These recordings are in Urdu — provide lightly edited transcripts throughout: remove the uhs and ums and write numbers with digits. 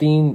3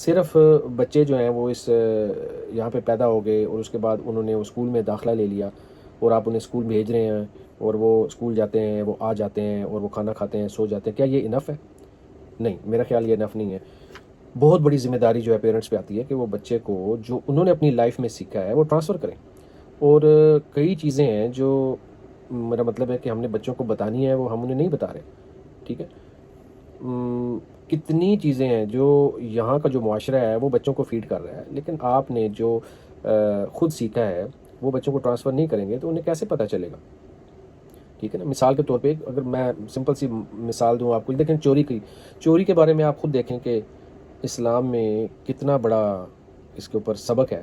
صرف بچے جو ہیں وہ اس یہاں پہ پیدا ہو گئے اور اس کے بعد انہوں نے اسکول میں داخلہ لے لیا اور آپ انہیں اسکول بھیج رہے ہیں اور وہ اسکول جاتے ہیں، وہ آ جاتے ہیں اور وہ کھانا کھاتے ہیں، سو جاتے ہیں، کیا یہ انف ہے؟ نہیں، میرا خیال یہ انف نہیں ہے۔ بہت بڑی ذمہ داری جو ہے پیرنٹس پہ آتی ہے کہ وہ بچے کو جو انہوں نے اپنی لائف میں سیکھا ہے وہ ٹرانسفر کریں۔ اور کئی چیزیں ہیں جو میرا مطلب ہے کہ ہم نے بچوں کو بتانی ہے، وہ ہم انہیں نہیں بتا رہے، ٹھیک ہے؟ کتنی چیزیں ہیں جو یہاں کا جو معاشرہ ہے وہ بچوں کو فیڈ کر رہا ہے، لیکن آپ نے جو خود سیکھا ہے وہ بچوں کو ٹرانسفر نہیں کریں گے تو انہیں کیسے پتہ چلے گا؟ ٹھیک ہے نا؟ مثال کے طور پہ اگر میں سمپل سی مثال دوں آپ کو، دیکھیں چوری کے بارے میں آپ خود دیکھیں کہ اسلام میں کتنا بڑا اس کے اوپر سبق ہے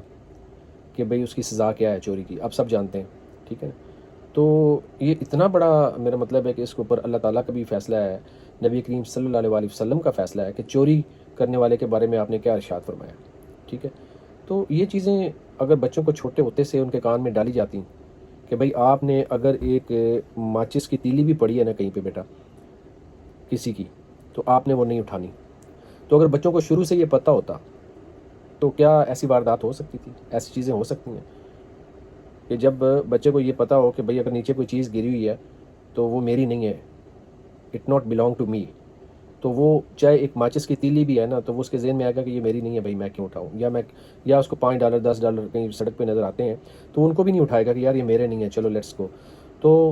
کہ بھئی اس کی سزا کیا ہے چوری کی، آپ سب جانتے ہیں، ٹھیک ہے نا؟ تو یہ اتنا بڑا میرا مطلب ہے کہ اس کے اوپر اللہ تعالیٰ کا بھی فیصلہ ہے، نبی کریم صلی اللہ علیہ وسلم کا فیصلہ ہے کہ چوری کرنے والے کے بارے میں آپ نے کیا ارشاد فرمایا، ٹھیک ہے؟ تو یہ چیزیں اگر بچوں کو چھوٹے ہوتے سے ان کے کان میں ڈالی جاتی کہ بھئی آپ نے اگر ایک ماچس کی تیلی بھی پڑی ہے نا کہیں پہ بیٹا کسی کی، تو آپ نے وہ نہیں اٹھانی، تو اگر بچوں کو شروع سے یہ پتہ ہوتا تو کیا ایسی واردات ہو سکتی تھی؟ ایسی چیزیں ہو سکتی ہیں کہ جب بچے کو یہ پتہ ہو کہ بھئی اگر نیچے کوئی چیز گری ہوئی ہے تو وہ میری نہیں ہے، it not belong to me, تو وہ چاہے ایک ماچس کی تیلی بھی ہے نا تو وہ اس کے ذہن میں آئے گا کہ یہ میری نہیں ہے بھائی، میں کیوں اٹھاؤں؟ یا اس کو $5 $10 کہیں سڑک پہ نظر آتے ہیں تو ان کو بھی نہیں اٹھائے گا کہ یار یہ میرے نہیں ہے، چلو لیٹس گو۔ تو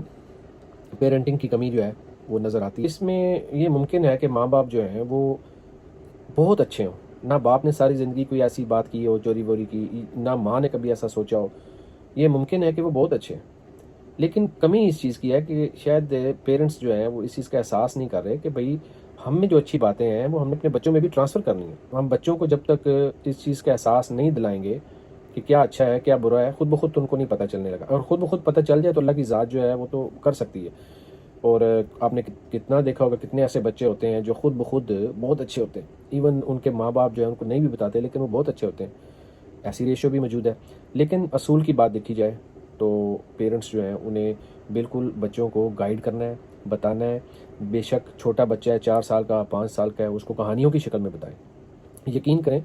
پیرنٹنگ کی کمی جو ہے وہ نظر آتی ہے۔ اس میں یہ ممکن ہے کہ ماں باپ جو ہیں وہ بہت اچھے ہوں، نہ باپ نے ساری زندگی کوئی ایسی بات کی ہو چوری ووری کی، نہ ماں نے کبھی ایسا سوچا ہو، یہ ممکن ہے کہ وہ بہت اچھے ہیں، لیکن کمی اس چیز کی ہے کہ شاید پیرنٹس جو ہیں وہ اس چیز کا احساس نہیں کر رہے کہ بھئی ہم میں جو اچھی باتیں ہیں وہ ہم نے اپنے بچوں میں بھی ٹرانسفر کرنی ہے۔ ہم بچوں کو جب تک اس چیز کا احساس نہیں دلائیں گے کہ کیا اچھا ہے کیا برا ہے، خود بخود تو ان کو نہیں پتہ چلنے لگا، اور خود بخود پتہ چل جائے تو اللہ کی ذات جو ہے وہ تو کر سکتی ہے۔ اور آپ نے کتنا دیکھا ہوگا کتنے ایسے بچے ہوتے ہیں جو خود بخود بہت اچھے ہوتے ہیں، ایون ان کے ماں باپ جو ہیں ان کو نہیں بھی بتاتے لیکن وہ بہت اچھے ہوتے ہیں، ایسی ریشو بھی موجود ہے۔ لیکن اصول کی بات دیکھی جائے تو پیرنٹس جو ہیں انہیں بالکل بچوں کو گائیڈ کرنا ہے، بتانا ہے، بے شک چھوٹا بچہ ہے 4 سال کا 5 سال کا ہے اس کو کہانیوں کی شکل میں بتائیں۔ یقین کریں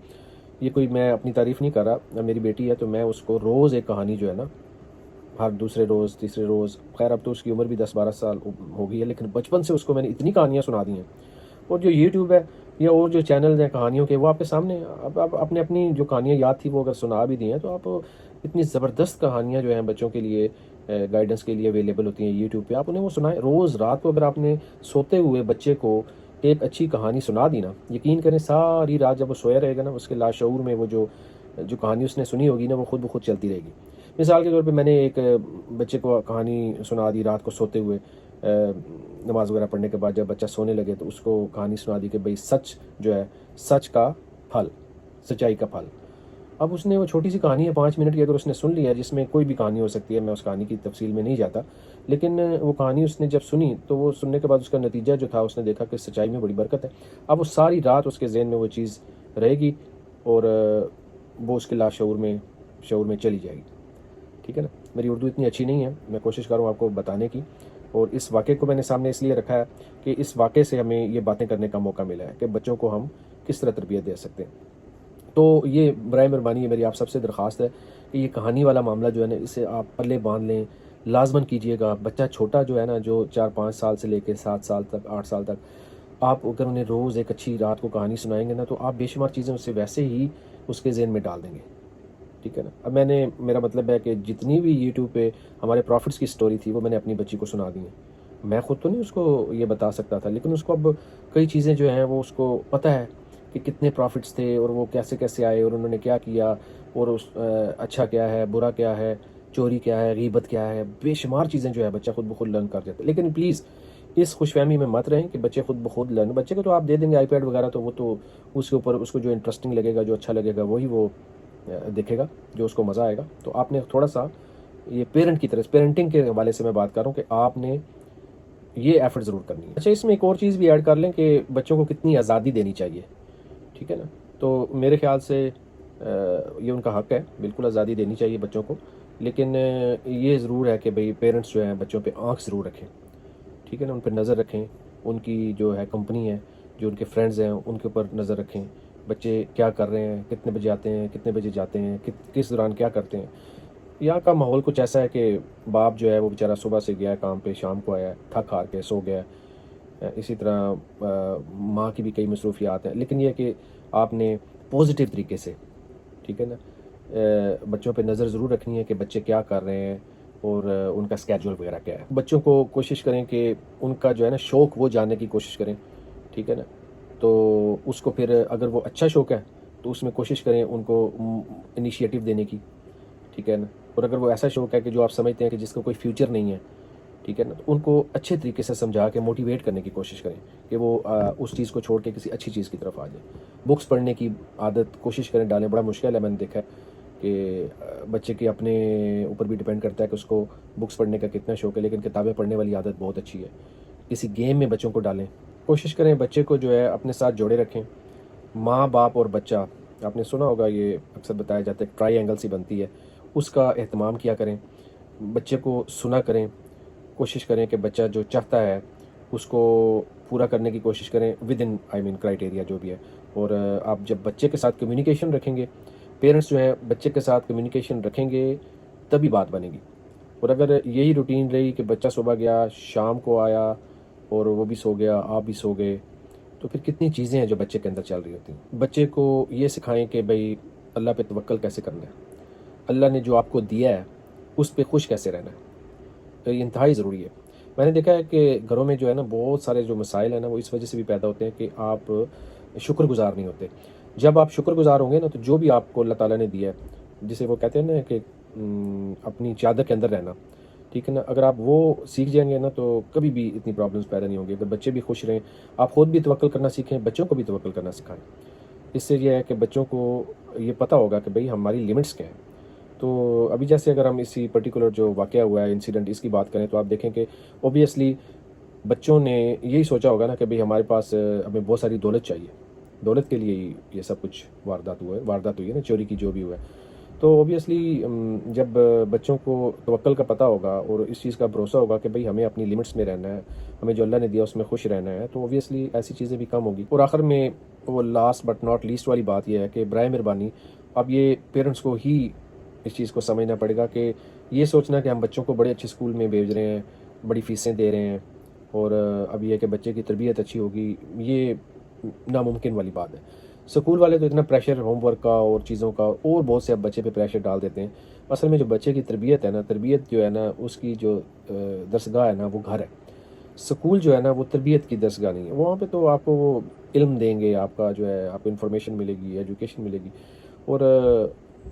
یہ کوئی میں اپنی تعریف نہیں کر رہا، میری بیٹی ہے تو میں اس کو روز ایک کہانی جو ہے نا ہر دوسرے روز تیسرے روز، خیر اب تو اس کی عمر بھی 10 12 سال ہو گئی ہے، لیکن بچپن سے اس کو میں نے اتنی کہانیاں سنا دی ہیں، اور جو یوٹیوب ہے یا اور جو چینلز ہیں کہانیوں کے وہ آپ کے سامنے ہیں۔ اب آپ اپنے اپنی جو کہانیاں یاد تھی وہ اگر سنا بھی دی ہیں تو آپ اتنی زبردست کہانیاں جو ہیں بچوں کے لیے گائیڈنس کے لیے اویلیبل ہوتی ہیں یوٹیوب پہ، آپ انہیں وہ سنائیں روز رات کو۔ اگر آپ نے سوتے ہوئے بچے کو ایک اچھی کہانی سنا دی نا، یقین کریں ساری رات جب وہ سویا رہے گا نا اس کے لاشعور میں وہ جو کہانی اس نے سنی ہوگی نا وہ خود بخود چلتی رہے گی۔ مثال کے طور پہ میں نے ایک بچے کو کہانی سنا دی رات کو سوتے ہوئے، نماز وغیرہ پڑھنے کے بعد جب بچہ سونے لگے تو اس کو کہانی سنا دی کہ بھئی سچ جو ہے، سچ کا پھل، سچائی کا پھل۔ اب اس نے وہ چھوٹی سی کہانی ہے 5 منٹ کی، اگر اس نے سن لیا، جس میں کوئی بھی کہانی ہو سکتی ہے، میں اس کہانی کی تفصیل میں نہیں جاتا، لیکن وہ کہانی اس نے جب سنی تو وہ سننے کے بعد اس کا نتیجہ جو تھا اس نے دیکھا کہ سچائی میں بڑی برکت ہے۔ اب وہ ساری رات اس کے ذہن میں وہ چیز رہے گی اور وہ اس کے شعور میں چلی جائے گی، ٹھیک ہے نا؟ میری اردو اتنی اچھی نہیں ہے، میں کوشش کروں آپ کو بتانے کی، اور اس واقعے کو میں نے سامنے اس لیے رکھا ہے کہ اس واقعے سے ہمیں یہ باتیں کرنے کا موقع ملا ہے کہ بچوں کو ہم کس طرح تربیت دے سکتے ہیں۔ تو یہ برائے مہربانی میری آپ سب سے درخواست ہے کہ یہ کہانی والا معاملہ جو ہے نا اسے آپ پلے باندھ لیں، لازماً کیجئے گا۔ بچہ چھوٹا جو ہے نا جو 4 5 سال سے لے کے 7 سال تک 8 سال تک آپ اگر انہیں روز ایک اچھی رات کو کہانی سنائیں گے نا تو آپ بے شمار چیزیں اس سے ویسے ہی اس کے ذہن میں ڈال دیں گے، ٹھیک ہے نا؟ اب میرا مطلب ہے کہ جتنی بھی یوٹیوب پہ ہمارے پروفٹس کی سٹوری تھی وہ میں نے اپنی بچی کو سنا دی ہیں۔ میں خود تو نہیں اس کو یہ بتا سکتا تھا، لیکن اس کو اب کئی چیزیں جو ہیں وہ اس کو پتہ ہے کہ کتنے پروفٹس تھے اور وہ کیسے کیسے آئے اور انہوں نے کیا کیا، اور اچھا کیا ہے، برا کیا ہے، چوری کیا ہے، غیبت کیا ہے، بے شمار چیزیں جو ہے بچہ خود بخود لرن کر جاتا ہے۔ لیکن پلیز اس خوش فہمی میں مت رہیں کہ بچے خود بخود لرن، بچے کو تو آپ دے دیں گے آئی پیڈ وغیرہ تو وہ تو اس کے اوپر اس کو جو انٹرسٹنگ لگے گا، جو اچھا لگے گا وہی وہ دیکھے گا، جو اس کو مزہ آئے گا۔ تو آپ نے تھوڑا سا یہ پیرنٹ کی طرف پیرنٹنگ کے حوالے سے میں بات کر رہا ہوں کہ آپ نے یہ ایفرٹ ضرور کرنی ہے۔ اچھا اس میں ایک اور چیز بھی ایڈ کر لیں کہ بچوں کو کتنی آزادی دینی چاہیے، ٹھیک ہے نا؟ تو میرے خیال سے یہ ان کا حق ہے، بالکل آزادی دینی چاہیے بچوں کو، لیکن یہ ضرور ہے کہ بھئی پیرنٹس جو ہیں بچوں پہ آنکھ ضرور رکھیں، ٹھیک ہے نا؟ ان پہ نظر رکھیں، ان کی جو ہے کمپنی ہے، جو ان کے فرینڈز ہیں ان کے اوپر نظر رکھیں، بچے کیا کر رہے ہیں، کتنے بجے آتے ہیں، کتنے بجے جاتے ہیں، کس دوران کیا کرتے ہیں۔ یہاں کا ماحول کچھ ایسا ہے کہ باپ جو ہے وہ بیچارہ صبح سے گیا ہے کام پہ، شام کو آیا ہے، تھک ہار کے سو گیا ہے۔ اسی طرح ماں کی بھی کئی مصروفیات ہیں، لیکن یہ ہے کہ آپ نے پازیٹیو طریقے سے، ٹھیک ہے نا، بچوں پہ نظر ضرور رکھنی ہے کہ بچے کیا کر رہے ہیں اور ان کا اسکیجول وغیرہ کیا ہے۔ بچوں کو کوشش کریں کہ ان کا جو ہے نا شوق وہ جاننے کی کوشش کریں، ٹھیک ہے نا، تو اس کو پھر اگر وہ اچھا شوق ہے تو اس میں کوشش کریں ان کو انیشیٹو دینے کی، ٹھیک ہے نا، اور اگر وہ ایسا شوق ہے کہ جو آپ سمجھتے ہیں کہ جس کا کوئی فیوچر نہیں ہے، ٹھیک ہے نا، تو ان کو اچھے طریقے سے سمجھا کے موٹیویٹ کرنے کی کوشش کریں کہ وہ اس چیز کو چھوڑ کے کسی اچھی چیز کی طرف آ جائیں۔ بکس پڑھنے کی عادت کوشش کریں ڈالیں، بڑا مشکل ہے، میں نے دیکھا ہے کہ بچے کے اپنے اوپر بھی ڈیپینڈ کرتا ہے کہ اس کو بکس پڑھنے کا کتنا شوق ہے، لیکن کتابیں پڑھنے والی عادت بہت اچھی ہے۔ کسی گیم میں بچوں کو ڈالیں، کوشش کریں بچے کو جو ہے اپنے ساتھ جوڑے رکھیں۔ ماں باپ اور بچہ، آپ نے سنا ہوگا یہ اکثر بتایا جاتا ہے ٹرائی اینگل سی بنتی ہے، اس کا اہتمام کیا کریں، بچے کو سنا کریں، کوشش کریں کہ بچہ جو چاہتا ہے اس کو پورا کرنے کی کوشش کریں ود ان کرائٹیریا جو بھی ہے۔ اور آپ جب بچے کے ساتھ کمیونیکیشن رکھیں گے، پیرنٹس جو ہیں بچے کے ساتھ کمیونیکیشن رکھیں گے تبھی بات بنے گی۔ اور اگر یہی روٹین رہی کہ بچہ صبح گیا شام کو آیا اور وہ بھی سو گیا آپ بھی سو گئے، تو پھر کتنی چیزیں ہیں جو بچے کے اندر چل رہی ہوتی ہیں۔ بچے کو یہ سکھائیں کہ بھئی اللہ پہ توکل کیسے کرنا ہے، اللہ نے جو آپ کو دیا ہے اس پہ خوش کیسے رہنا ہے، تو یہ انتہائی ضروری ہے۔ میں نے دیکھا ہے کہ گھروں میں جو ہے نا بہت سارے جو مسائل ہیں نا وہ اس وجہ سے بھی پیدا ہوتے ہیں کہ آپ شکر گزار نہیں ہوتے۔ جب آپ شکر گزار ہوں گے نا تو جو بھی آپ کو اللہ تعالیٰ نے دیا ہے، جسے وہ کہتے ہیں نا کہ اپنی چادر کے اندر رہنا، ٹھیک ہے نا، اگر آپ وہ سیکھ جائیں گے نا تو کبھی بھی اتنی پرابلمس پیدا نہیں ہوں گی۔ اگر بچے بھی خوش رہیں، آپ خود بھی توکل کرنا سیکھیں، بچوں کو بھی توکل کرنا سکھائیں۔ اس سے یہ ہے کہ بچوں کو یہ پتہ ہوگا کہ بھئی ہماری لیمٹس کیا ہیں۔ تو ابھی جیسے اگر ہم اسی پرٹیکولر جو واقعہ ہوا ہے انسیڈنٹ اس کی بات کریں تو آپ دیکھیں کہ اوبیسلی بچوں نے یہی سوچا ہوگا نا کہ بھئی ہمارے پاس ہمیں بہت ساری دولت چاہیے، دولت کے لیے ہی یہ سب کچھ واردات ہوئی ہے نا، چوری کی جو بھی ہوا ہے۔ تو اوبیسلی جب بچوں کو توکل کا پتہ ہوگا اور اس چیز کا بھروسہ ہوگا کہ بھئی ہمیں اپنی لیمٹس میں رہنا ہے، ہمیں جو اللہ نے دیا اس میں خوش رہنا ہے، تو اوبیسلی ایسی چیزیں بھی کم ہوگی۔ اور آخر میں وہ لاسٹ بٹ ناٹ لیسٹ والی بات یہ ہے کہ برائے مہربانی اب یہ پیرنٹس کو ہی اس چیز کو سمجھنا پڑے گا کہ یہ سوچنا کہ ہم بچوں کو بڑے اچھے اسکول میں بھیج رہے ہیں، بڑی فیسیں دے رہے ہیں اور اب یہ کہ بچے کی تربیت اچھی ہوگی، یہ ناممکن والی بات ہے۔ اسکول والے تو اتنا پریشر ہوم ورک کا اور چیزوں کا اور بہت سے اب بچے پہ پریشر ڈال دیتے ہیں۔ اصل میں جو بچے کی تربیت ہے نا، تربیت جو ہے نا اس کی جو درسگاہ ہے نا وہ گھر ہے۔ اسکول جو ہے نا وہ تربیت کی درسگاہ نہیں ہے، وہاں پہ تو آپ کو وہ علم دیں گے، آپ کا جو ہے آپ کو انفارمیشن ملے گی، ایجوکیشن ملے گی۔ اور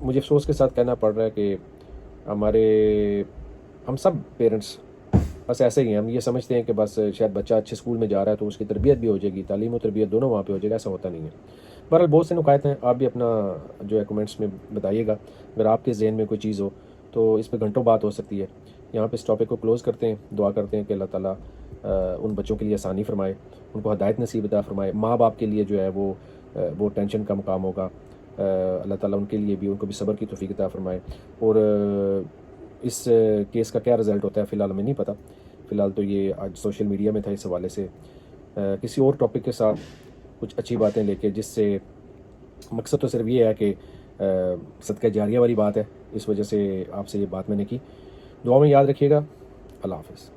مجھے افسوس کے ساتھ کہنا پڑ رہا ہے کہ ہم سب پیرنٹس بس ایسے ہی ہیں، ہم یہ سمجھتے ہیں کہ بس شاید بچہ اچھے اسکول میں جا رہا ہے تو اس کی تربیت بھی ہو جائے گی، تعلیم و تربیت دونوں وہاں پہ ہو جائے گا، ایسا ہوتا نہیں ہے۔ بہرحال بہت سے نکات ہیں، آپ بھی اپنا جو ہے کمنٹس میں بتائیے گا، اگر آپ کے ذہن میں کوئی چیز ہو تو اس پہ گھنٹوں بات ہو سکتی ہے۔ یہاں پہ اس ٹاپک کو کلوز کرتے ہیں، دعا کرتے ہیں کہ اللہ تعالیٰ ان بچوں کے لیے آسانی فرمائے، ان کو ہدایت نصیب عطا فرمائے، ماں باپ کے لیے جو ہے وہ ٹینشن کا مقام ہوگا، اللہ تعالیٰ ان کے لیے بھی، ان کو بھی صبر کی توفیق عطا فرمائے۔ اور اس کیس کا کیا رزلٹ ہوتا ہے فی الحال ہمیں نہیں پتہ، فی الحال تو یہ آج سوشل میڈیا میں تھا، اس حوالے سے کسی اور ٹاپک کے ساتھ کچھ اچھی باتیں لے کے، جس سے مقصد تو صرف یہ ہے کہ صدقہ جاریہ والی بات ہے، اس وجہ سے آپ سے یہ بات میں نے کی۔ دعا میں یاد رکھیے گا، اللہ حافظ۔